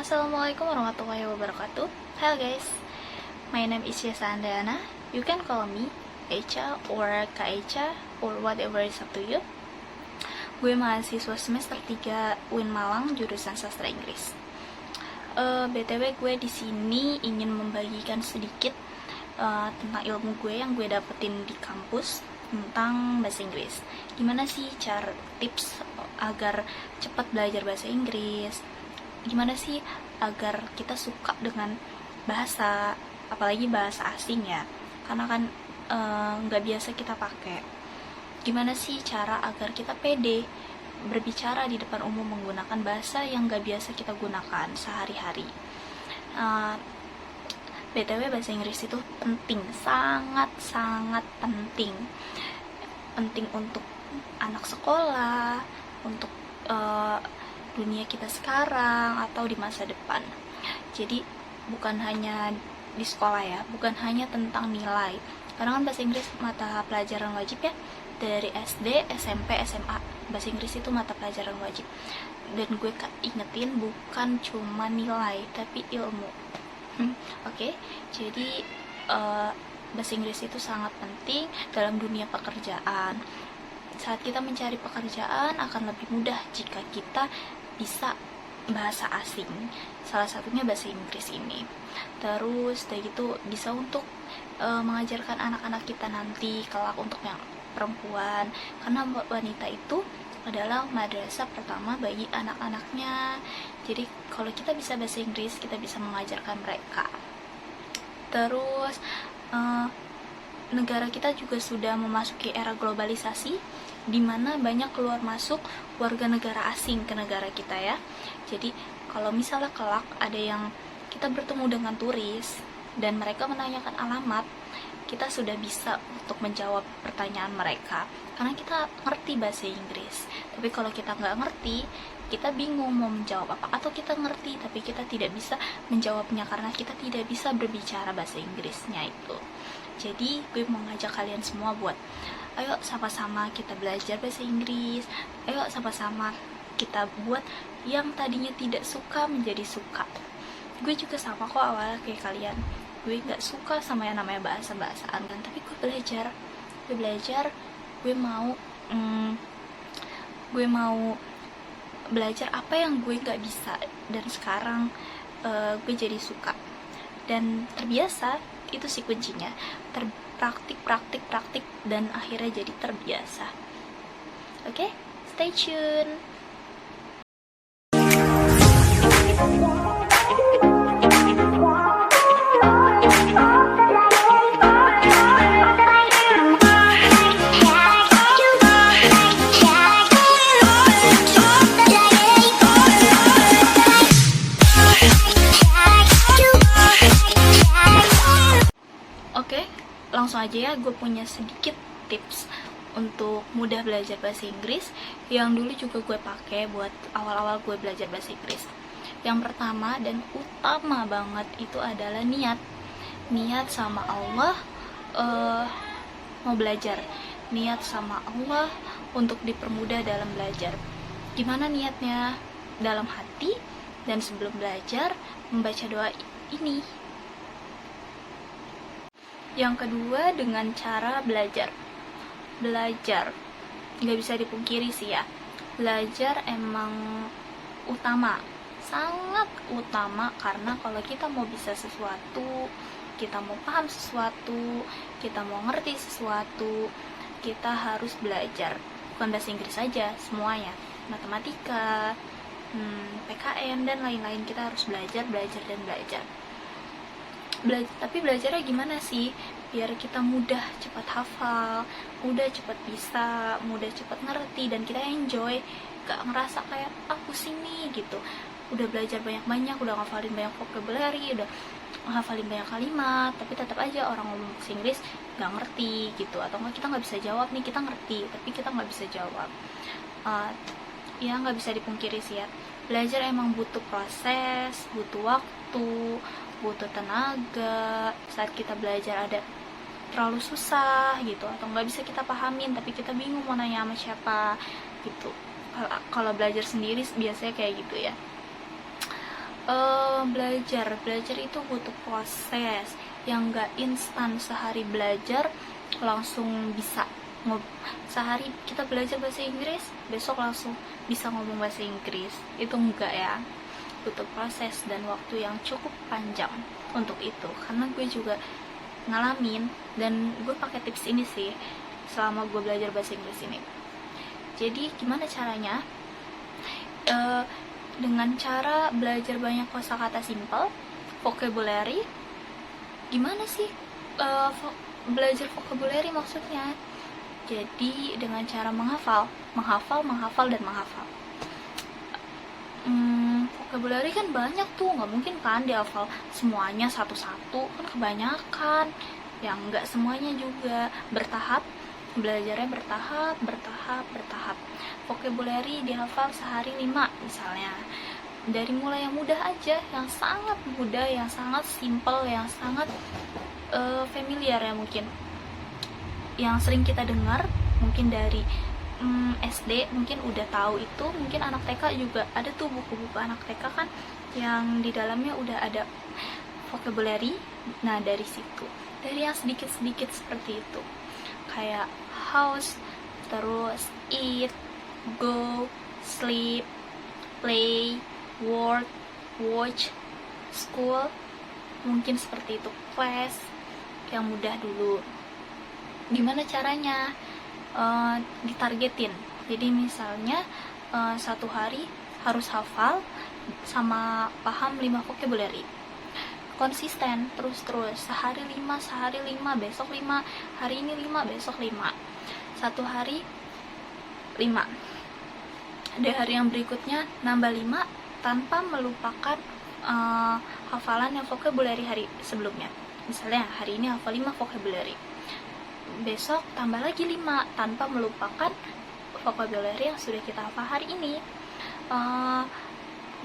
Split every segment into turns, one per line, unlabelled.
Assalamualaikum warahmatullahi wabarakatuh. Hello guys, my name is Yesa Andayana. You can call me Echa or Kak Echa or whatever is up to you. Gue mahasiswa semester 3 UIN Malang, jurusan sastra Inggris. BTW gue di sini ingin membagikan sedikit tentang ilmu gue yang gue dapetin di kampus tentang bahasa Inggris. Gimana sih cara tips agar cepat belajar bahasa Inggris? Gimana sih agar kita suka dengan bahasa, apalagi bahasa asing ya, karena kan nggak biasa kita pakai. Gimana sih cara agar kita pede berbicara di depan umum menggunakan bahasa yang nggak biasa kita gunakan sehari-hari. BTW bahasa Inggris itu penting, sangat penting untuk anak sekolah, untuk dunia kita sekarang atau di masa depan. Jadi bukan hanya di sekolah ya, bukan hanya tentang nilai, karena kan bahasa Inggris mata pelajaran wajib ya, dari SD, SMP, SMA bahasa Inggris itu mata pelajaran wajib. Dan gue ingetin bukan cuma nilai tapi ilmu. Oke, jadi bahasa Inggris itu sangat penting dalam dunia pekerjaan. Saat kita mencari pekerjaan akan lebih mudah jika kita bisa bahasa asing, salah satunya bahasa Inggris ini. Terus dari itu bisa untuk mengajarkan anak-anak kita nanti kelak, untuk yang perempuan, karena wanita itu adalah madrasah pertama bagi anak-anaknya. Jadi kalau kita bisa bahasa Inggris, kita bisa mengajarkan mereka. Terus negara kita juga sudah memasuki era globalisasi, di mana banyak keluar masuk warga negara asing ke negara kita ya. Jadi kalau misalnya kelak ada yang kita bertemu dengan turis dan mereka menanyakan alamat, kita sudah bisa untuk menjawab pertanyaan mereka karena kita ngerti bahasa Inggris. Tapi kalau kita nggak ngerti, kita bingung mau menjawab apa, atau kita ngerti tapi kita tidak bisa menjawabnya karena kita tidak bisa berbicara bahasa Inggrisnya itu. Jadi gue mau ngajak kalian semua buat ayo sama-sama kita belajar bahasa Inggris. Ayo sama-sama kita buat yang tadinya tidak suka menjadi suka. Gue juga sama kok awalnya kayak kalian. Gue gak suka sama yang namanya bahasa-bahasaan kan, tapi gue belajar, gue mau belajar apa yang gue gak bisa, dan sekarang gue jadi suka dan terbiasa. Itu sih kuncinya, praktik dan akhirnya jadi terbiasa. Oke, stay tune. Oke, langsung aja ya, gue punya sedikit tips untuk mudah belajar bahasa Inggris yang dulu juga gue pakai buat awal-awal gue belajar bahasa Inggris. Yang pertama dan utama banget itu adalah niat sama Allah. Mau belajar, niat sama Allah untuk dipermudah dalam belajar. Gimana niatnya? Dalam hati, dan sebelum belajar membaca doa ini. Yang kedua, dengan cara belajar, nggak bisa dipungkiri sih ya, belajar emang utama, sangat utama, karena kalau kita mau bisa sesuatu, kita mau paham sesuatu, kita mau ngerti sesuatu, kita harus belajar. Bukan bahasa Inggris saja, semuanya, matematika, PKN dan lain-lain, kita harus belajar. Tapi belajarnya gimana sih biar kita mudah cepat hafal, mudah cepat bisa, mudah cepat ngerti, dan kita enjoy, gak ngerasa kayak pusing nih gitu. Udah belajar banyak-banyak, udah ngafalin banyak vocabulary, udah ngafalin banyak kalimat, tapi tetap aja orang ngomong bahasa Inggris gak ngerti gitu, atau enggak kita nggak bisa jawab nih, kita ngerti tapi kita nggak bisa jawab. Ya nggak bisa dipungkiri sih ya, belajar emang butuh proses, butuh waktu, butuh tenaga. Saat kita belajar ada terlalu susah gitu, atau nggak bisa kita pahamin tapi kita bingung mau nanya sama siapa gitu. Kalau belajar sendiri biasanya kayak gitu ya. Belajar itu butuh proses yang gak instan. Sehari belajar langsung bisa sehari kita belajar bahasa Inggris, besok langsung bisa ngomong bahasa Inggris. Itu enggak ya, butuh proses dan waktu yang cukup panjang untuk itu. Karena gue juga ngalamin dan gue pakai tips ini sih selama gue belajar bahasa Inggris ini. Jadi gimana caranya? Dengan cara belajar banyak kosakata simple, vocabulary. Gimana sih belajar vocabulary maksudnya? Jadi dengan cara menghafal, dan menghafal. Vocabulary kan banyak tuh, nggak mungkin kan dihafal semuanya satu-satu, kan kebanyakan. Yang nggak semuanya juga, bertahap, belajarnya bertahap. Vocabulary dihafal sehari 5 misalnya. Dari mulai yang mudah aja, yang sangat mudah, yang sangat simple, yang sangat familiar ya mungkin, yang sering kita dengar, mungkin dari SD mungkin udah tahu itu. Mungkin anak TK juga ada tuh buku-buku anak TK kan yang di dalamnya udah ada vocabulary. Nah dari situ, dari yang sedikit-sedikit seperti itu, kayak house, terus eat, go, sleep, play, work, watch, school, mungkin seperti itu. Class, yang mudah dulu. Gimana caranya? Ditargetin. Jadi misalnya satu hari harus hafal sama paham 5 vocabulary. Konsisten terus sehari 5, besok 5, hari ini 5, besok 5, satu hari 5. Di hari yang berikutnya nambah 5 tanpa melupakan hafalan yang vocabulary hari sebelumnya. Misalnya hari ini hafal 5 vocabulary, besok tambah lagi 5 tanpa melupakan vocabulary yang sudah kita hafal hari ini.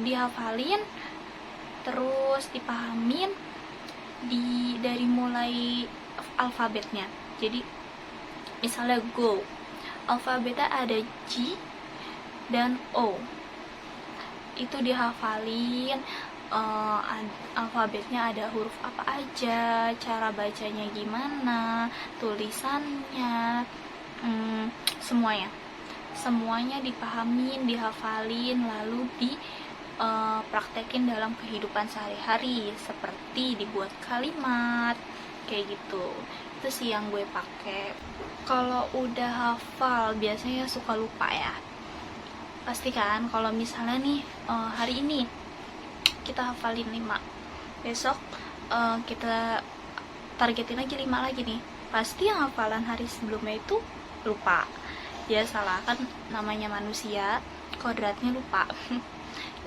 Dihafalin terus dipahamin dari mulai alfabetnya. Jadi misalnya go, alfabetnya ada G dan O, itu dihafalin. Alfabetnya ada huruf apa aja, cara bacanya gimana, tulisannya, semuanya dipahamin, dihafalin, lalu dipraktekin dalam kehidupan sehari-hari, seperti dibuat kalimat kayak gitu. Itu sih yang gue pakai. Kalau udah hafal biasanya suka lupa ya, pasti kan. Kalau misalnya nih hari ini kita hafalin 5, besok kita targetin lagi 5 lagi nih, pasti yang hafalan hari sebelumnya itu lupa. Biasalah kan, namanya manusia, kodratnya lupa.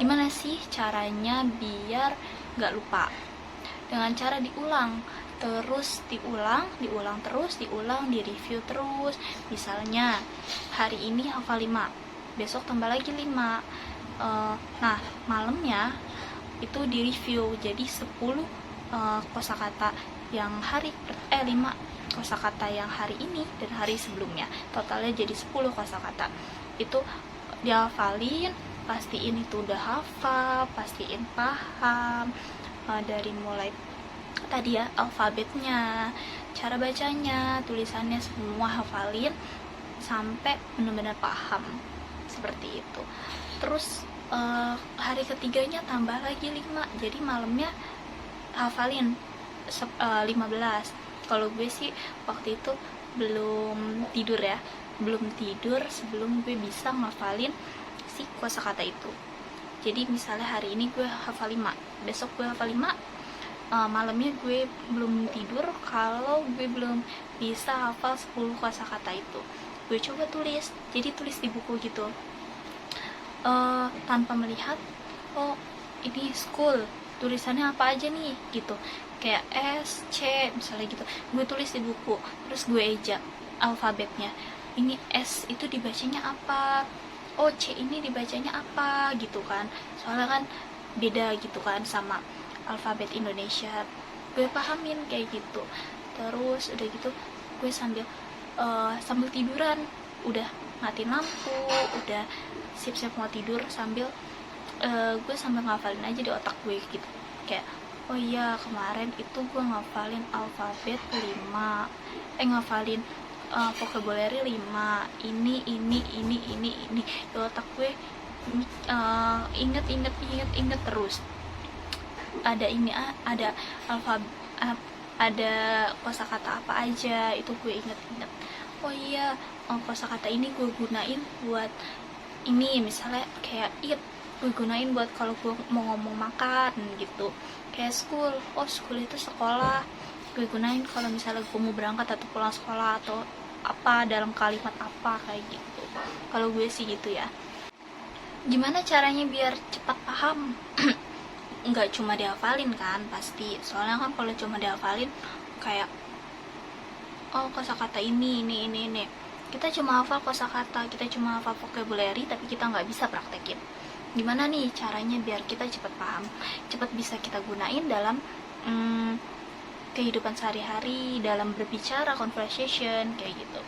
Gimana sih caranya biar gak lupa? Dengan cara diulang, di review terus. Misalnya hari ini hafal 5, besok tambah lagi 5. Nah malamnya itu di review jadi 10 kosakata yang 5 kosakata yang hari ini dan hari sebelumnya, totalnya jadi 10 kosakata. Itu dihafalin, pastiin itu udah hafal, pastiin paham, dari mulai tadi ya alfabetnya, cara bacanya, tulisannya, semua hafalin sampai benar-benar paham, seperti itu. Terus hari ketiganya tambah lagi 5, jadi malamnya hafalin 15. Kalau gue sih waktu itu belum tidur sebelum gue bisa ngafalin si kosakata itu. Jadi misalnya hari ini gue hafal 5, besok gue hafal 5, malamnya gue belum tidur kalau gue belum bisa hafal 10 kosakata itu. Gue coba tulis, jadi tulis di buku gitu, tanpa melihat ini school tulisannya apa aja nih gitu, kayak S, C misalnya gitu. Gue tulis di buku, terus gue eja alfabetnya, ini S itu dibacanya apa, C ini dibacanya apa gitu kan, soalnya kan beda gitu kan sama alfabet Indonesia. Gue pahamin kayak gitu. Terus udah gitu gue sambil tiduran, udah matiin lampu, udah siap-siap mau tidur, sambil gue sambil ngafalin aja di otak gue gitu, kayak oh iya kemarin itu gue ngafalin alfabet 5, ngafalin vocabulary 5, ini di otak gue. Inget terus, ada ini, ada alfabet, ada kosakata apa aja, itu gue inget. Oh iya, kosakata ini gue gunain buat ini, misalnya kayak it, gue gunain buat kalau gue mau ngomong makan gitu. Kayak school, oh school itu sekolah, gue gunain kalau misalnya gue mau berangkat atau pulang sekolah atau apa, dalam kalimat apa, kayak gitu. Kalau gue sih gitu ya. Gimana caranya biar cepat paham? Nggak cuma dihafalin kan pasti, soalnya kan kalau cuma dihafalin kayak oh kosakata ini. Kita cuma hafal kosakata, kita cuma hafal vocabulary, tapi kita nggak bisa praktekin. Gimana nih caranya biar kita cepat paham, cepat bisa kita gunain dalam kehidupan sehari-hari, dalam berbicara, conversation, kayak gitu.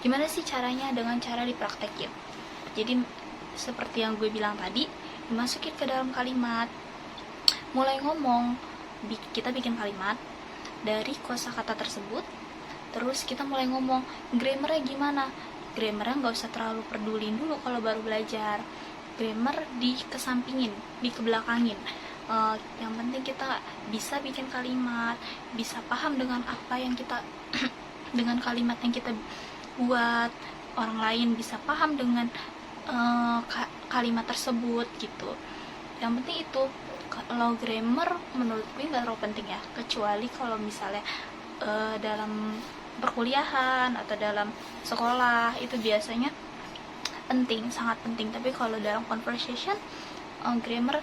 Gimana sih caranya? Dengan cara dipraktekin. Jadi seperti yang gue bilang tadi, dimasukin ke dalam kalimat. Mulai ngomong, kita bikin kalimat dari kosakata tersebut. Terus kita mulai ngomong, grammarnya gimana? Grammarnya nggak usah terlalu pedulin dulu kalau baru belajar. Grammar dikesampingin, dikebelakangin. Yang penting kita bisa bikin kalimat, bisa paham dengan apa yang kita dengan kalimat yang kita buat. Orang lain bisa paham dengan kalimat tersebut gitu. Yang penting itu. Kalau grammar menurut gue nggak terlalu penting ya, kecuali kalau misalnya dalam perkuliahan atau dalam sekolah itu biasanya penting, sangat penting. Tapi kalau dalam conversation, grammar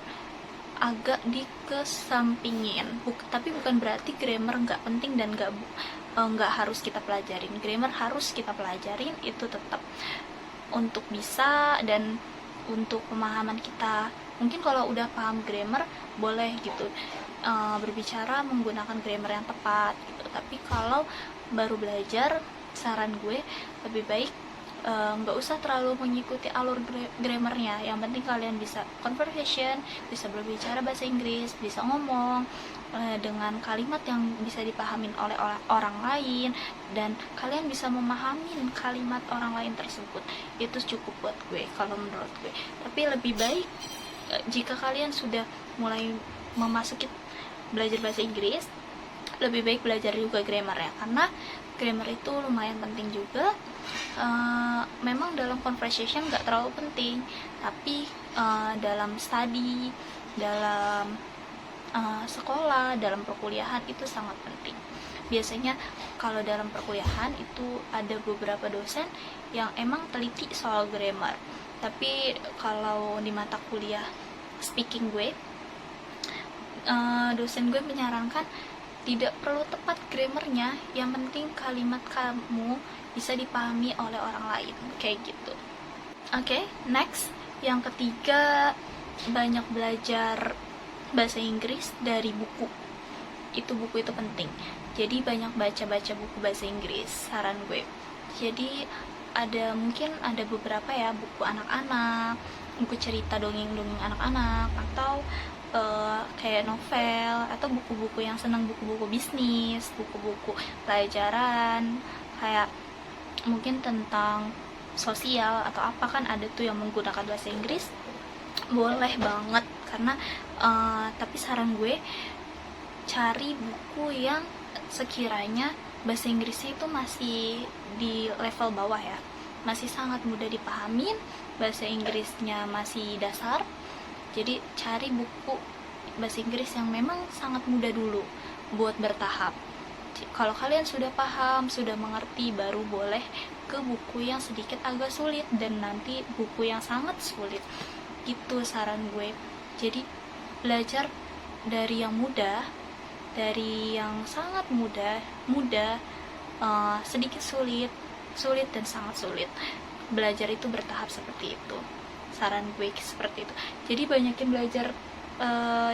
agak dikesampingin. Tapi bukan berarti grammar nggak penting dan nggak harus kita pelajarin. Grammar harus kita pelajarin, itu tetap untuk bisa dan untuk pemahaman kita. Mungkin kalau udah paham grammar boleh gitu berbicara menggunakan grammar yang tepat gitu. Tapi kalau baru belajar, saran gue lebih baik nggak usah terlalu mengikuti alur grammarnya. Yang penting kalian bisa conversation, bisa berbicara bahasa Inggris, bisa ngomong dengan kalimat yang bisa dipahamin oleh orang lain, dan kalian bisa memahamin kalimat orang lain tersebut. Itu cukup buat gue kalau menurut gue. Tapi lebih baik jika kalian sudah mulai memasuki belajar bahasa Inggris, lebih baik belajar juga grammar ya, karena grammar itu lumayan penting juga. Memang dalam conversation nggak terlalu penting, tapi dalam study, dalam sekolah, dalam perkuliahan itu sangat penting. Biasanya kalau dalam perkuliahan itu ada beberapa dosen yang emang teliti soal grammar. Tapi kalau di mata kuliah speaking gue, dosen gue menyarankan tidak perlu tepat grammarnya, yang penting kalimat kamu bisa dipahami oleh orang lain, kayak gitu. Oke, next, yang ketiga, banyak belajar bahasa Inggris dari buku. Buku itu penting. Jadi banyak baca buku bahasa Inggris, saran gue. Jadi mungkin ada beberapa ya, buku anak-anak, buku cerita dongeng-dongeng anak-anak, atau kayak novel, atau buku-buku yang senang, buku-buku bisnis, buku-buku pelajaran, kayak mungkin tentang sosial atau apa, kan ada tuh yang menggunakan bahasa Inggris. Boleh banget, karena tapi saran gue cari buku yang sekiranya bahasa Inggrisnya itu masih di level bawah ya, masih sangat mudah dipahamin, bahasa Inggrisnya masih dasar. Jadi cari buku bahasa Inggris yang memang sangat mudah dulu buat bertahap. Kalau kalian sudah paham, sudah mengerti, baru boleh ke buku yang sedikit agak sulit, dan nanti buku yang sangat sulit. Gitu saran gue. Jadi belajar dari yang mudah, dari yang sangat mudah, sedikit sulit, dan sangat sulit. Belajar itu bertahap seperti itu. Saran gue seperti itu. Jadi banyakin belajar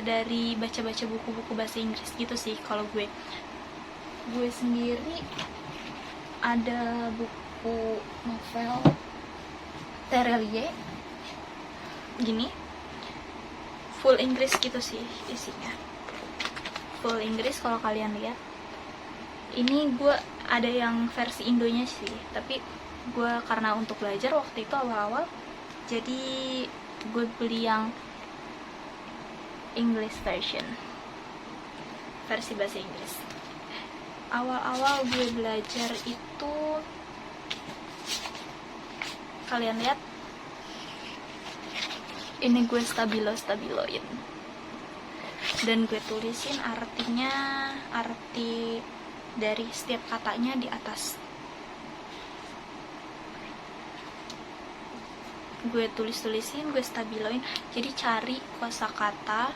dari baca-baca buku-buku bahasa Inggris gitu sih. Kalau gue sendiri ada buku novel Terelie gini, full Inggris gitu sih isinya, full Inggris. Kalau kalian lihat ini gue ada yang versi Indonya sih, tapi gue karena untuk belajar waktu itu awal-awal, jadi gue beli yang English version, versi bahasa Inggris. Awal-awal gue belajar itu, kalian lihat ini gue stabiloin dan gue tulisin artinya, arti dari setiap katanya di atas. Gue tulisin, gue stabiloin. Jadi cari kosakata,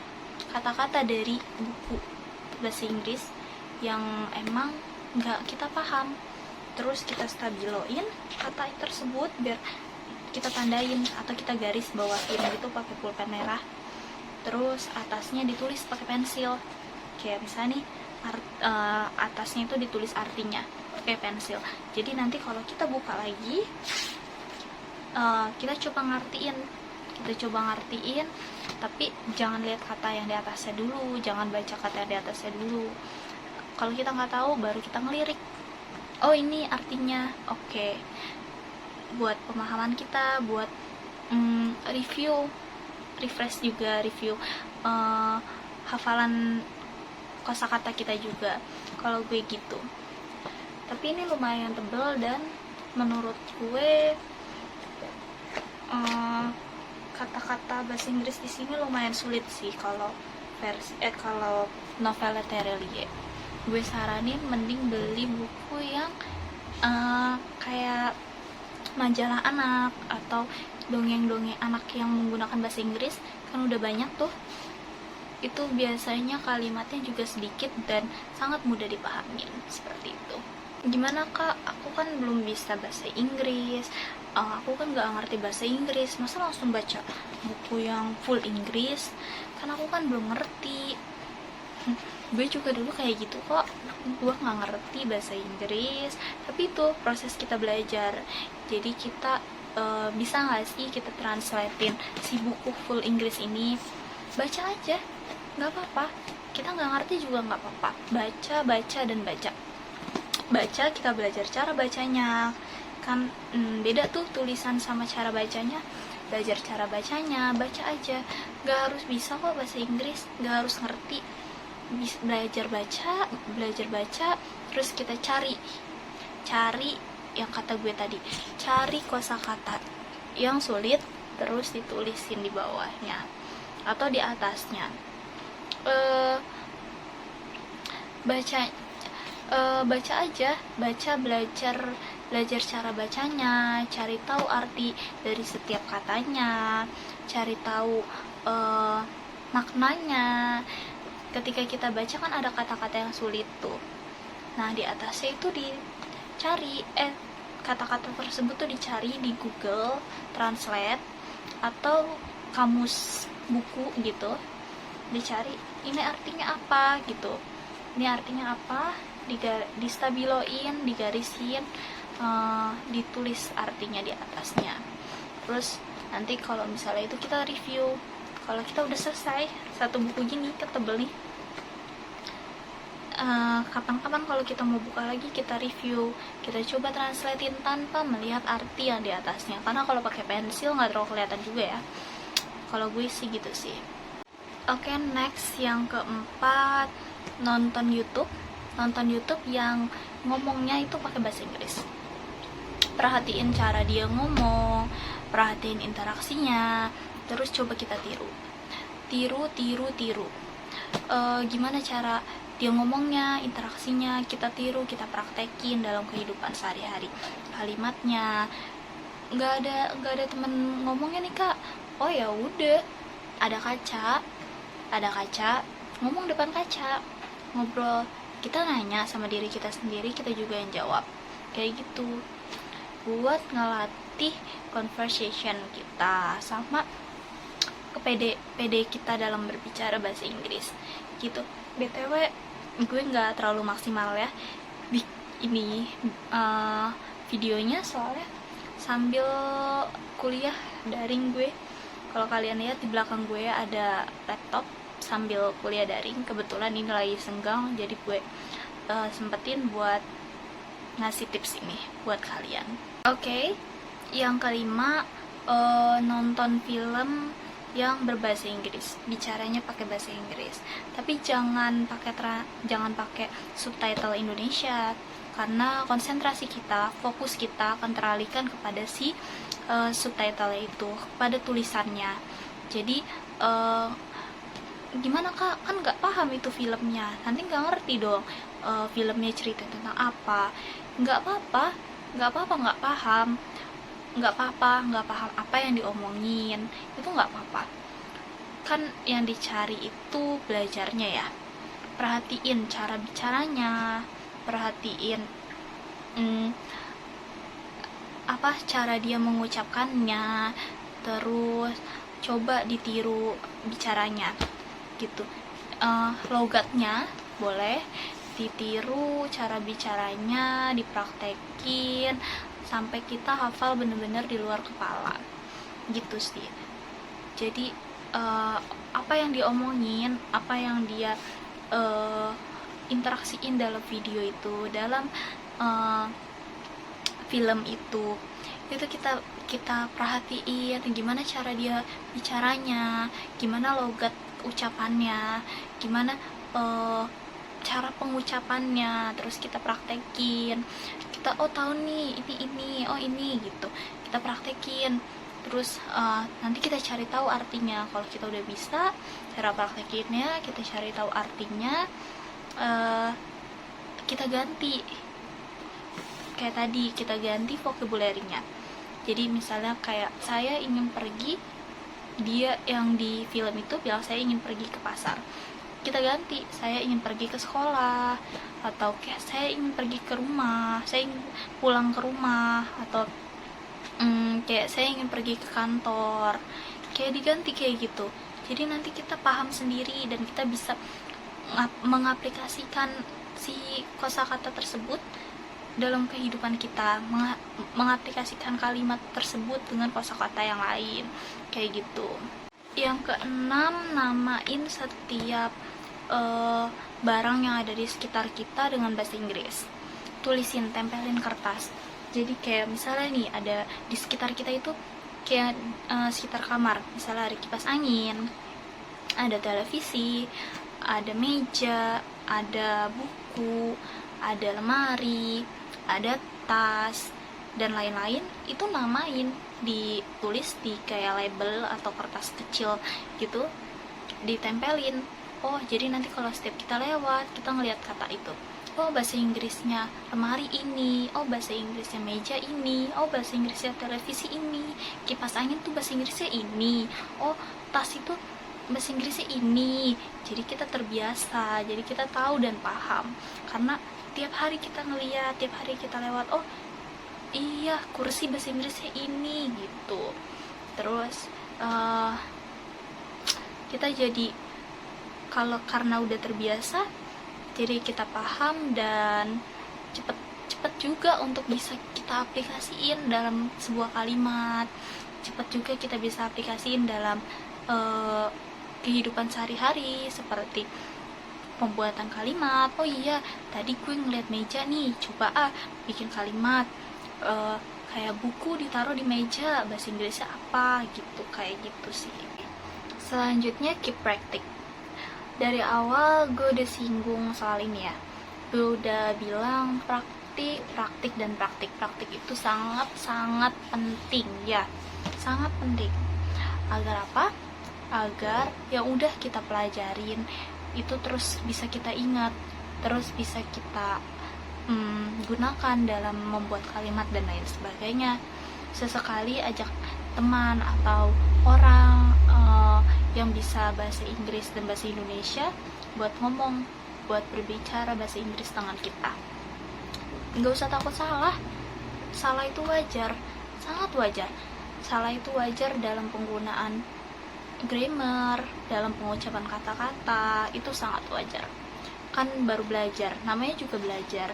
kata-kata dari buku bahasa Inggris yang emang nggak kita paham, terus kita stabiloin kata tersebut biar kita tandain atau kita garis bawahin gitu pakai pulpen merah, terus atasnya ditulis pakai pensil. Kayak misalnya nih atasnya itu ditulis artinya pakai pensil, jadi nanti kalau kita buka lagi kita coba ngertiin, tapi jangan lihat kata yang di atasnya dulu, jangan baca kata yang di atasnya dulu. Kalau kita nggak tahu baru kita ngelirik, oh ini artinya. Oke. Buat pemahaman kita, buat refresh juga, review hafalan kosakata kita juga. Kalau gue gitu. Tapi ini lumayan tebal dan menurut gue kata-kata bahasa Inggris di sini lumayan sulit sih kalau kalau novelnya Terelie. Gue saranin mending beli buku yang kayak majalah anak atau dongeng-dongeng anak yang menggunakan bahasa Inggris, kan udah banyak tuh. Itu biasanya kalimatnya juga sedikit dan sangat mudah dipahamin, seperti itu. Gimana kak, aku kan belum bisa bahasa Inggris, aku kan gak ngerti bahasa Inggris, masa langsung baca buku yang full Inggris? Kan aku kan belum ngerti. Gue juga dulu kayak gitu kok, gue gak ngerti bahasa Inggris, tapi itu proses kita belajar. Jadi kita bisa gak sih kita translatein si buku full Inggris ini? Baca aja, gak apa-apa. Kita gak ngerti juga gak apa-apa, baca dan baca. Kita belajar cara bacanya kan, beda tuh tulisan sama cara bacanya. Belajar cara bacanya, baca aja, gak harus bisa kok bahasa Inggris, gak harus ngerti. Belajar baca, terus kita cari yang kata gue tadi, cari kosakata yang sulit, terus ditulisin di bawahnya atau di atasnya. Baca aja, belajar cara bacanya, cari tahu arti dari setiap katanya, cari tahu maknanya. Ketika kita baca kan ada kata-kata yang sulit tuh, nah di atasnya itu dicari, kata-kata tersebut tuh dicari di Google Translate atau kamus buku gitu, dicari ini artinya apa gitu, ini artinya apa, distabiloin, digarisin, ditulis artinya di atasnya. Terus nanti kalau misalnya itu kita review, kalau kita udah selesai satu buku gini ketebel nih, kapan-kapan kalau kita mau buka lagi kita review, kita coba translatein tanpa melihat arti yang di atasnya, karena kalau pakai pensil nggak terlalu kelihatan juga ya. Kalau gue sih gitu sih. Oke, next yang keempat, nonton YouTube yang ngomongnya itu pakai bahasa Inggris. Perhatiin cara dia ngomong, perhatiin interaksinya, terus coba kita tiru. Gimana cara dia ngomongnya, interaksinya, kita tiru, kita praktekin dalam kehidupan sehari-hari. Kalimatnya, nggak ada temen ngomongnya nih kak, oh ya udah, ada kaca, ngomong depan kaca, ngobrol, kita nanya sama diri kita sendiri, kita juga yang jawab, kayak gitu, buat ngelatih conversation kita sama pede kita dalam berbicara bahasa Inggris gitu. BTW gue nggak terlalu maksimal ya ini videonya, soalnya sambil kuliah daring gue, Kalau kalian lihat di belakang gue ada laptop sambil kuliah daring. Kebetulan ini lagi senggang, jadi gue sempetin buat ngasih tips ini buat kalian. Oke, yang kelima, nonton film yang berbahasa Inggris, bicaranya pakai bahasa Inggris, tapi jangan pakai subtitle Indonesia, karena konsentrasi kita, fokus kita akan teralihkan kepada si subtitle itu, kepada tulisannya. Jadi gimana kak, kan nggak paham itu filmnya, nanti nggak ngerti dong filmnya cerita tentang apa. Nggak paham apa yang diomongin, itu nggak apa-apa. Kan yang dicari itu belajarnya ya. Perhatiin cara bicaranya, perhatiin cara dia mengucapkannya, terus coba ditiru bicaranya gitu. Logatnya boleh ditiru, cara bicaranya dipraktekin sampai kita hafal bener-bener di luar kepala gitu sih. Jadi apa yang diomongin, apa yang dia interaksiin dalam video itu, dalam film itu kita perhatiin gimana cara dia bicaranya, gimana logat ucapannya, gimana cara pengucapannya, terus kita praktekin, kita tahu nih ini gitu, kita praktekin, terus nanti kita cari tahu artinya. Kalau kita udah bisa cara praktekinnya, kita cari tahu artinya, kita ganti kayak tadi, kita ganti vocabulary-nya. Jadi misalnya kayak saya ingin pergi, dia yang di film itu bilang saya ingin pergi ke pasar, kita ganti, saya ingin pergi ke sekolah, atau kayak saya ingin pergi ke rumah, saya ingin pulang ke rumah, atau kayak saya ingin pergi ke kantor, kayak diganti kayak gitu. Jadi nanti kita paham sendiri dan kita bisa mengaplikasikan si kosakata tersebut dalam kehidupan kita, mengaplikasikan kalimat tersebut dengan kosakata yang lain kayak gitu. Yang keenam, namain setiap barang yang ada di sekitar kita dengan bahasa Inggris. Tulisin, tempelin kertas. Jadi kayak misalnya nih, ada di sekitar kita itu kayak sekitar kamar, misalnya ada kipas angin, ada televisi, ada meja, ada buku, ada lemari, ada tas, dan lain-lain. Itu namain, ditulis di kayak label atau kertas kecil gitu, ditempelin. Oh, jadi nanti kalau setiap kita lewat, kita ngelihat kata itu. Oh, bahasa Inggrisnya lemari ini. Oh, bahasa Inggrisnya meja ini. Oh, bahasa Inggrisnya televisi ini. Kipas angin tuh bahasa Inggrisnya ini. Oh, tas itu bahasa Inggrisnya ini. Jadi kita terbiasa, jadi kita tahu dan paham. Karena tiap hari kita ngelihat, tiap hari kita lewat, oh iya, kursi bahasa Inggrisnya ini gitu. Terus kita jadi karena udah terbiasa, jadi kita paham dan cepet juga untuk bisa kita aplikasiin dalam sebuah kalimat. Cepet juga kita bisa aplikasiin dalam kehidupan sehari-hari, seperti pembuatan kalimat. Oh iya, tadi gue ngeliat meja nih, coba bikin kalimat kayak buku ditaruh di meja, bahasa Inggrisnya apa gitu, kayak gitu sih. Selanjutnya, keep practice. Dari awal gue udah singgung soal ini ya, gue udah bilang praktik dan praktik itu sangat penting ya, sangat penting. Agar apa? Agar yang udah kita pelajarin itu terus bisa kita ingat, terus bisa kita gunakan dalam membuat kalimat dan lain sebagainya. Sesekali ajak teman atau orang yang bisa bahasa Inggris dan bahasa Indonesia buat ngomong, buat berbicara bahasa Inggris dengan kita. Nggak usah takut salah itu wajar, sangat wajar. Salah itu wajar dalam penggunaan grammar, dalam pengucapan kata-kata, itu sangat wajar. Kan baru belajar, namanya juga belajar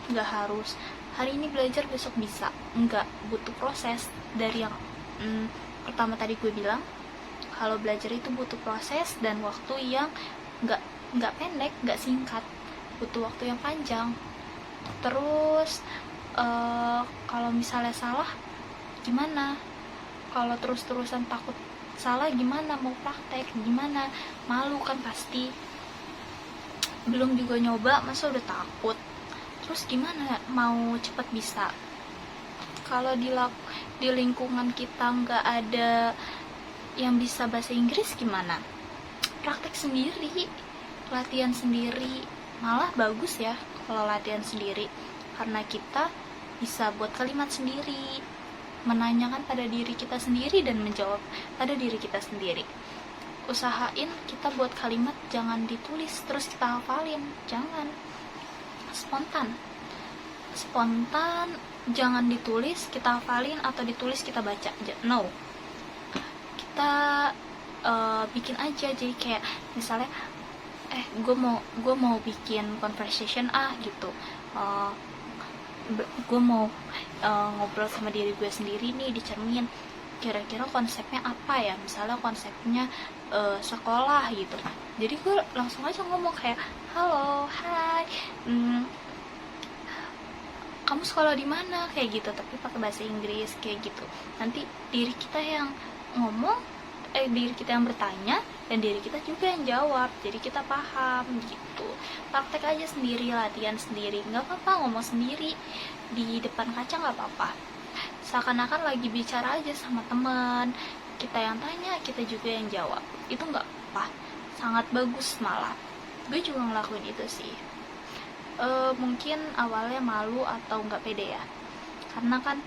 nggak harus hari ini belajar besok bisa, nggak, butuh proses. Dari yang pertama tadi gue bilang kalau belajar itu butuh proses dan waktu yang nggak pendek, nggak singkat, butuh waktu yang panjang. Terus kalau misalnya salah gimana? Kalau terus-terusan takut salah gimana? Mau praktek gimana? Malu kan pasti. Belum juga nyoba masa udah takut. Terus gimana mau cepat bisa? Kalau di lingkungan kita nggak ada yang bisa bahasa Inggris gimana? Praktek sendiri, latihan sendiri, malah bagus ya kalau latihan sendiri, karena kita bisa buat kalimat sendiri, menanyakan pada diri kita sendiri dan menjawab pada diri kita sendiri. Usahain kita buat kalimat jangan ditulis terus kita hafalin, jangan. Spontan, jangan ditulis kita hafalin atau ditulis kita baca, no. Kita bikin aja, jadi kayak misalnya gue mau bikin conversation gitu, gue mau ngobrol sama diri gue sendiri nih di cermin, kira-kira konsepnya apa ya, misalnya konsepnya sekolah gitu. Jadi gue langsung aja ngomong kayak halo, hai, kamu sekolah di mana, kayak gitu, tapi pakai bahasa Inggris kayak gitu. Nanti diri kita yang ngomong, diri kita yang bertanya dan diri kita juga yang jawab, jadi kita paham gitu. Praktek aja sendiri, latihan sendiri, nggak apa-apa ngomong sendiri di depan kaca, nggak apa-apa, seakan-akan lagi bicara aja sama teman, kita yang tanya kita juga yang jawab, itu nggak apa-apa, sangat bagus malah. Gue juga ngelakuin itu sih. Mungkin awalnya malu atau nggak pede ya, karena kan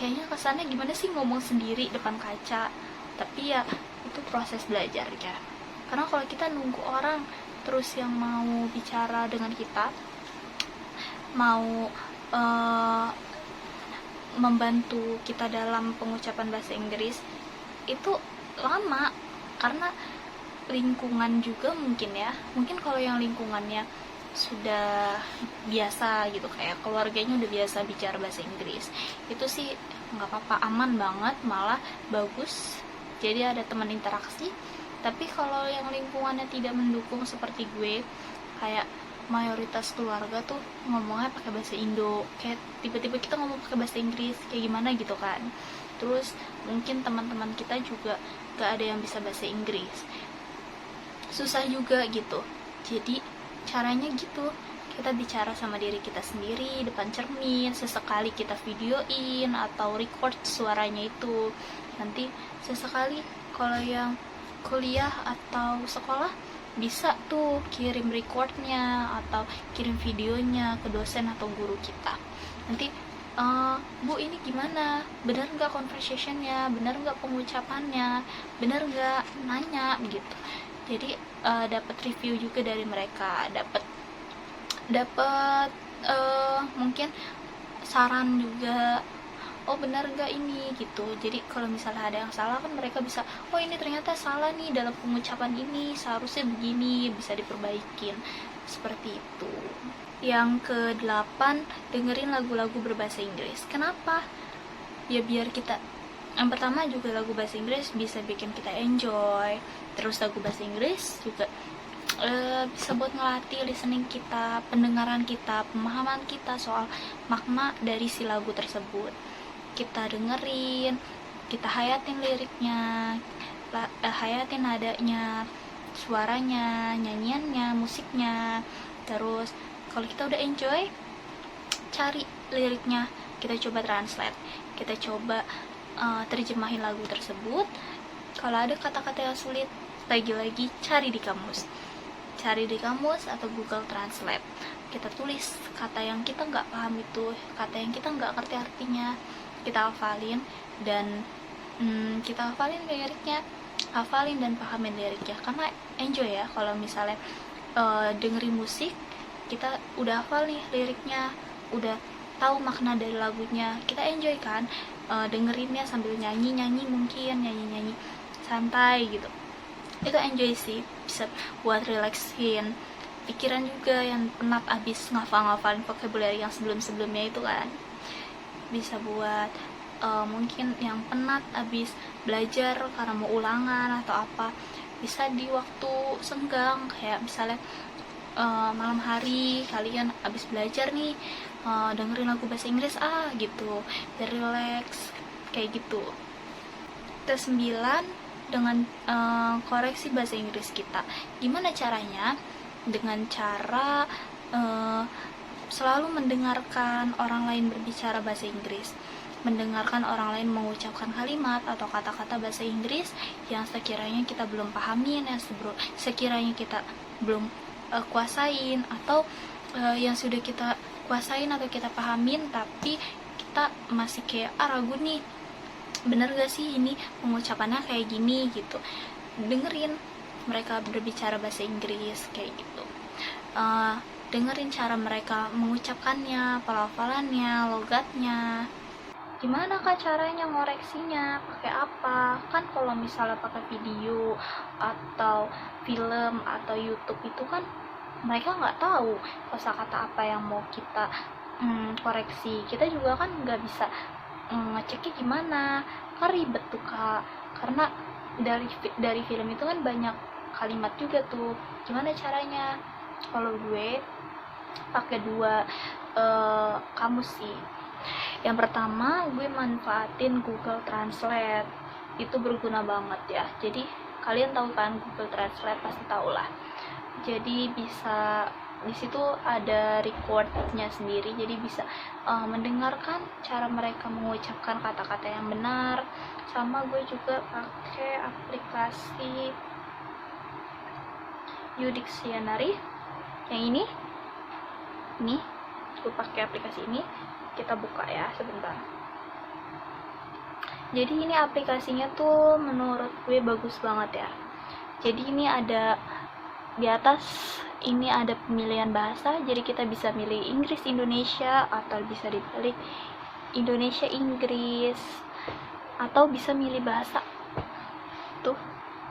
kayaknya kesannya gimana sih ngomong sendiri depan kaca, tapi ya itu proses belajarnya. Karena kalau kita nunggu orang terus yang mau bicara dengan kita, mau membantu kita dalam pengucapan bahasa Inggris, itu lama, karena lingkungan juga mungkin kalau yang lingkungannya sudah biasa gitu, kayak keluarganya udah biasa bicara bahasa Inggris, itu sih nggak apa-apa, aman banget, malah bagus, jadi ada teman interaksi. Tapi kalau yang lingkungannya tidak mendukung seperti gue, kayak mayoritas keluarga tuh ngomongnya pakai bahasa Indo, kayak tiba-tiba kita ngomong pakai bahasa Inggris, kayak gimana gitu kan. Terus mungkin teman-teman kita juga gak ada yang bisa bahasa Inggris, susah juga gitu. Jadi caranya gitu, kita bicara sama diri kita sendiri depan cermin, sesekali kita videoin atau record suaranya itu. Nanti sesekali kalau yang kuliah atau sekolah bisa tuh kirim recordnya atau kirim videonya ke dosen atau guru kita. Nanti Bu ini gimana, benar nggak conversationnya, benar nggak pengucapannya, benar nggak, nanya gitu. Jadi dapat review juga dari mereka, dapat mungkin saran juga, oh benar nggak ini gitu. Jadi kalau misalnya ada yang salah kan mereka bisa, oh ini ternyata salah nih dalam pengucapan ini, seharusnya begini, bisa diperbaikin, seperti itu. Yang ke-8, dengerin lagu-lagu berbahasa Inggris. Kenapa? Ya biar kita, yang pertama juga lagu bahasa Inggris bisa bikin kita enjoy. Terus lagu bahasa Inggris juga bisa buat ngelatih listening kita, pendengaran kita, pemahaman kita soal makna dari si lagu tersebut. Kita dengerin, kita hayatin liriknya, hayatin nadanya, suaranya, nyanyiannya, musiknya. Terus kalau kita udah enjoy, cari liriknya, kita coba translate, kita coba terjemahin lagu tersebut. Kalau ada kata-kata yang sulit, lagi-lagi cari di kamus atau Google Translate. Kita tulis kata yang kita nggak paham itu, kata yang kita nggak ngerti artinya, kita hafalin dan kita hafalin liriknya, hafalin dan pahamin liriknya. Karena enjoy ya, kalau misalnya dengerin musik, kita udah hafal nih liriknya, udah tahu makna dari lagunya, kita enjoy kan, dengerinnya sambil nyanyi mungkin nyanyi santai gitu. Itu enjoy sih, bisa buat relaksin pikiran juga yang penat abis ngafalin vocabulary yang sebelumnya itu kan, bisa buat mungkin yang penat abis belajar karena mau ulangan atau apa, bisa di waktu senggang, kayak misalnya malam hari kalian abis belajar nih, dengerin lagu bahasa Inggris gitu, biar relax kayak gitu. Tes 9 dengan koreksi bahasa Inggris kita. Gimana caranya? Dengan cara selalu mendengarkan orang lain berbicara bahasa Inggris, mendengarkan orang lain mengucapkan kalimat atau kata-kata bahasa Inggris yang sekiranya kita belum pahamin, yang sekiranya kita belum kuasain, atau yang sudah kita kuasain atau kita pahamin tapi kita masih kayak ragu nih, bener gak sih ini pengucapannya kayak gini gitu. Dengerin mereka berbicara bahasa Inggris kayak gitu, dengerin cara mereka mengucapkannya, pelafalannya, logatnya. Gimana kak caranya ngoreksinya, pakai apa? Kan kalau misalnya pakai video atau film atau YouTube itu kan mereka nggak tahu kosakata apa yang mau kita koreksi. Kita juga kan nggak bisa ngeceknya gimana, kan ribet tuh kak, karena dari film itu kan banyak kalimat juga tuh. Gimana caranya? Kalau gue pakai 2 kamus sih. Yang pertama, gue manfaatin Google Translate. Itu berguna banget ya. Jadi kalian tahu kan Google Translate, pasti tahu lah. Jadi bisa di situ ada recordnya sendiri, jadi bisa mendengarkan cara mereka mengucapkan kata-kata yang benar. Sama gue juga pakai aplikasi Udictionary yang ini gue pakai aplikasi ini. Kita buka ya sebentar. Jadi ini aplikasinya tuh menurut gue bagus banget ya. Jadi ini ada di atas, ini ada pemilihan bahasa, jadi kita bisa milih Inggris Indonesia, atau bisa dipilih Indonesia Inggris, atau bisa milih bahasa. Tuh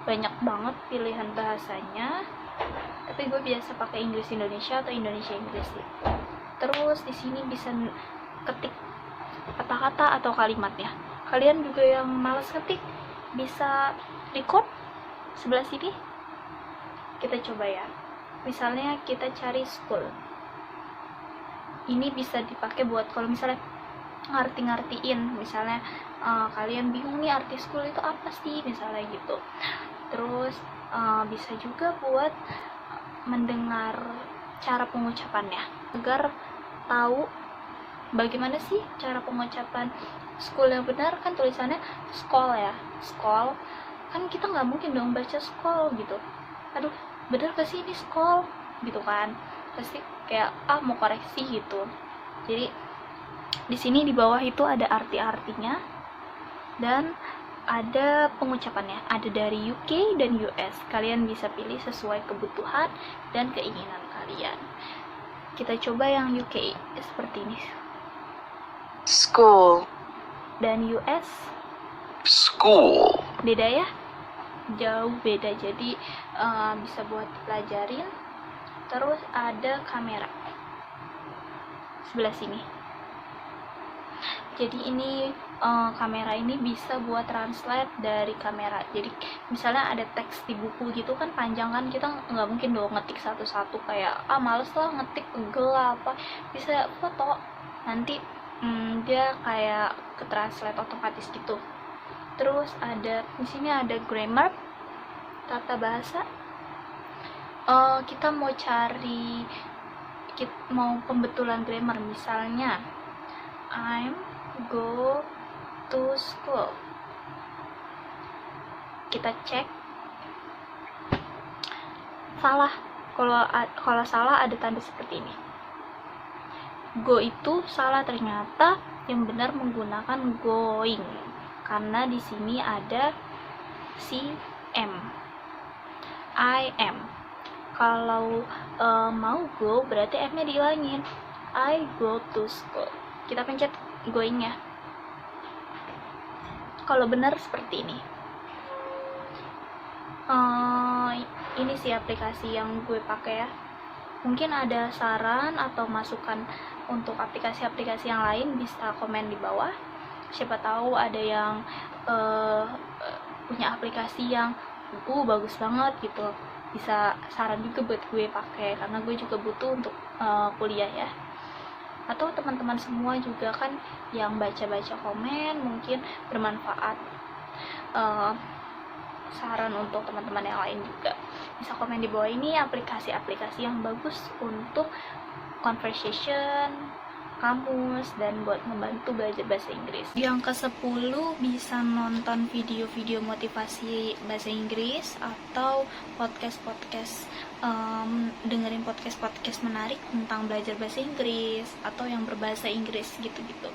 banyak banget pilihan bahasanya, tapi gue biasa pakai Inggris Indonesia atau Indonesia Inggris sih. Terus di sini bisa ketik kata-kata atau kalimatnya. Kalian juga yang malas ketik bisa record sebelah sini. Kita coba ya. Misalnya kita cari school. Ini bisa dipakai buat kalau misalnya ngertiin, misalnya kalian bingung nih arti school itu apa sih, misalnya gitu. Terus bisa juga buat mendengar cara pengucapannya agar tahu bagaimana sih cara pengucapan school yang benar. Kan tulisannya school ya, school, kan kita nggak mungkin dong baca school gitu, aduh bener gak sih ini school gitu kan, pasti kayak mau koreksi gitu. Jadi di sini di bawah itu ada arti-artinya dan ada pengucapannya, ada dari UK dan US. Kalian bisa pilih sesuai kebutuhan dan keinginan kalian. Kita coba yang UK seperti ini,
school,
dan US
school.
beda ya, jauh beda. Jadi bisa buat dipelajarin. Terus ada kamera sebelah sini. Jadi ini kamera ini bisa buat translate dari kamera. Jadi misalnya ada teks di buku gitu kan panjang kan, kita nggak mungkin dong ngetik satu-satu, kayak males lah ngetik, pegel lah apa. Bisa foto, nanti dia kayak ke translate otomatis gitu. Terus ada di sini ada grammar, tata bahasa. Kita mau cari, mau pembetulan grammar, misalnya I'm go to school. Kita cek salah. Kalau salah ada tanda seperti ini. Go itu salah, ternyata yang benar menggunakan going, karena di sini ada si M. I am. Kalau mau go berarti M-nya dihilangin. I go to school. Kita pencet going-nya. Kalau benar seperti ini. Ini sih aplikasi yang gue pakai ya. Mungkin ada saran atau masukan untuk aplikasi-aplikasi yang lain, bisa komen di bawah. siapa tahu ada yang punya aplikasi yang bagus banget gitu, bisa saran juga buat gue pakai, karena gue juga butuh untuk kuliah ya. Atau teman-teman semua juga kan yang baca-baca komen mungkin bermanfaat, saran untuk teman-teman yang lain juga bisa komen di bawah ini aplikasi-aplikasi yang bagus untuk conversation, kamus, dan buat membantu belajar bahasa Inggris. Yang ke-10, bisa nonton video-video motivasi bahasa Inggris atau podcast-podcast, dengerin podcast-podcast menarik tentang belajar bahasa Inggris atau yang berbahasa Inggris gitu-gitu.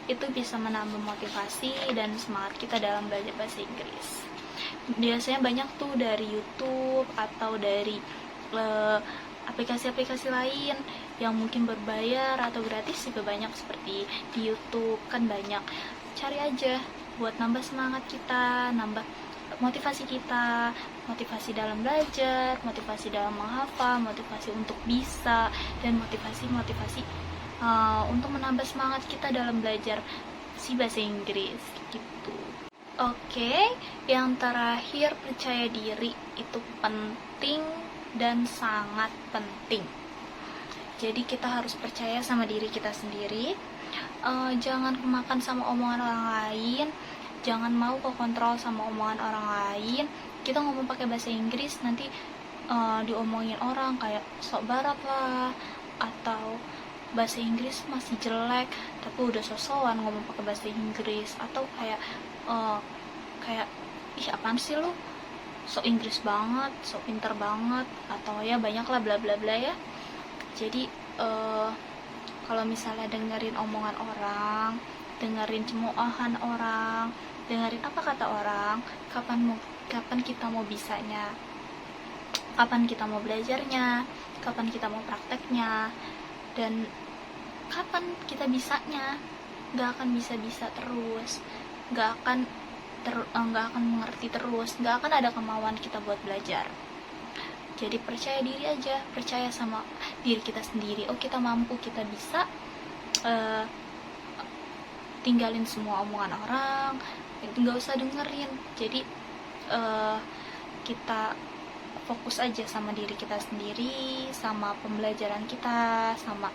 Itu bisa menambah motivasi dan semangat kita dalam belajar bahasa Inggris. Biasanya banyak tuh dari YouTube atau dari aplikasi-aplikasi lain yang mungkin berbayar atau gratis juga banyak, seperti di YouTube kan banyak. Cari aja buat nambah semangat kita, nambah motivasi kita, motivasi dalam belajar, motivasi dalam menghafal, motivasi untuk bisa, dan motivasi untuk menambah semangat kita dalam belajar si bahasa Inggris gitu. Oke, yang terakhir, percaya diri itu penting dan sangat penting. Jadi kita harus percaya sama diri kita sendiri. Jangan kemakan sama omongan orang lain, jangan mau kekontrol sama omongan orang lain. Kita ngomong pakai bahasa Inggris nanti diomongin orang kayak sok barat lah, atau bahasa Inggris masih jelek tapi udah sosokan ngomong pakai bahasa Inggris, atau kayak ih apaan sih lu, sok Inggris banget, sok pinter banget, atau ya banyak lah bla bla bla ya. Jadi kalau misalnya dengerin omongan orang, dengerin cemoohan orang, dengerin apa kata orang, kapan kita mau bisanya, kapan kita mau belajarnya, kapan kita mau prakteknya, dan kapan kita bisanya. Gak akan bisa-bisa terus, gak akan mengerti terus, gak akan ada kemauan kita buat belajar. Jadi percaya diri aja, percaya sama diri kita sendiri. Oh, kita mampu, kita bisa. Tinggalin semua omongan orang, nggak usah dengerin. Jadi kita fokus aja sama diri kita sendiri, sama pembelajaran kita, sama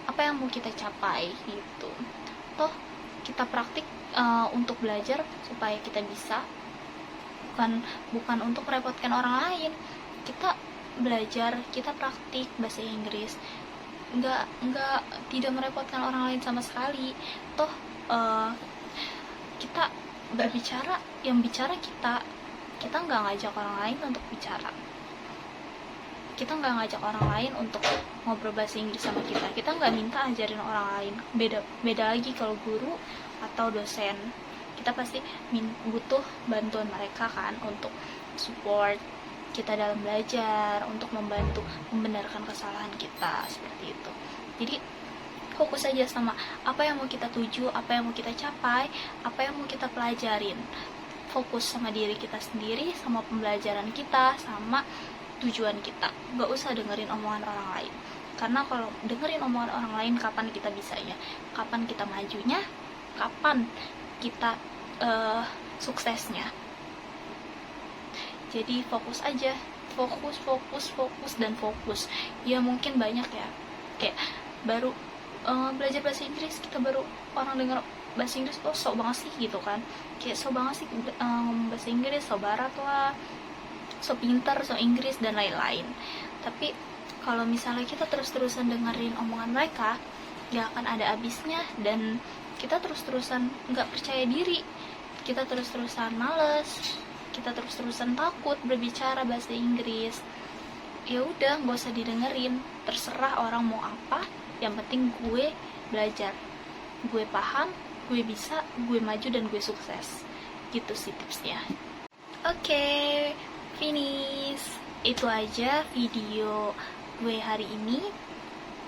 apa yang mau kita capai gitu. Toh kita praktik untuk belajar supaya kita bisa, bukan untuk merepotkan orang lain. Kita belajar, kita praktik bahasa Inggris tidak merepotkan orang lain sama sekali. Toh kita berbicara, yang bicara kita nggak ngajak orang lain untuk bicara, kita nggak ngajak orang lain untuk ngobrol bahasa Inggris sama kita nggak minta ajarin orang lain. Beda lagi kalau guru atau dosen, kita pasti butuh bantuan mereka kan untuk support kita dalam belajar, untuk membantu membenarkan kesalahan kita, seperti itu. Jadi fokus aja sama apa yang mau kita tuju, apa yang mau kita capai, apa yang mau kita pelajarin. Fokus sama diri kita sendiri, sama pembelajaran kita, sama tujuan kita. Gak usah dengerin omongan orang lain, karena kalau dengerin omongan orang lain, kapan kita bisanya, kapan kita majunya, kapan kita suksesnya. Jadi fokus aja, fokus dan fokus. Ya mungkin banyak ya, kayak baru belajar bahasa Inggris, kita baru orang dengar bahasa Inggris, oh sok banget sih gitu kan, kayak sok banget sih ngomong bahasa Inggris, sok barat lah, sok pintar, sok Inggris dan lain-lain. Tapi kalau misalnya kita terus-terusan dengerin omongan mereka, gak akan ada habisnya, dan kita terus-terusan gak percaya diri, kita terus-terusan males, kita terus-terusan takut berbicara bahasa Inggris. Ya udah, gak usah didengerin, terserah orang mau apa, yang penting gue belajar, gue paham, gue bisa, gue maju, dan gue sukses. Gitu sih tipsnya. Oke, finish. Itu aja video gue hari ini.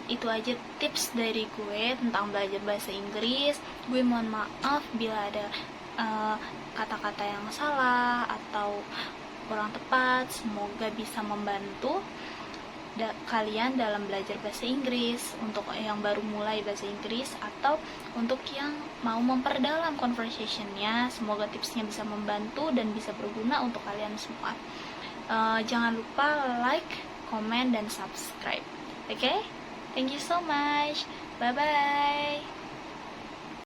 Itu aja tips dari gue tentang belajar bahasa Inggris. Gue mohon maaf bila ada kata-kata yang salah atau kurang tepat. Semoga bisa membantu. kalian dalam belajar bahasa Inggris, untuk yang baru mulai bahasa Inggris atau untuk yang mau memperdalam conversationnya. Semoga tipsnya bisa membantu dan bisa berguna untuk kalian semua. Jangan lupa like, comment, dan subscribe. Oke? Thank you so much. Bye bye.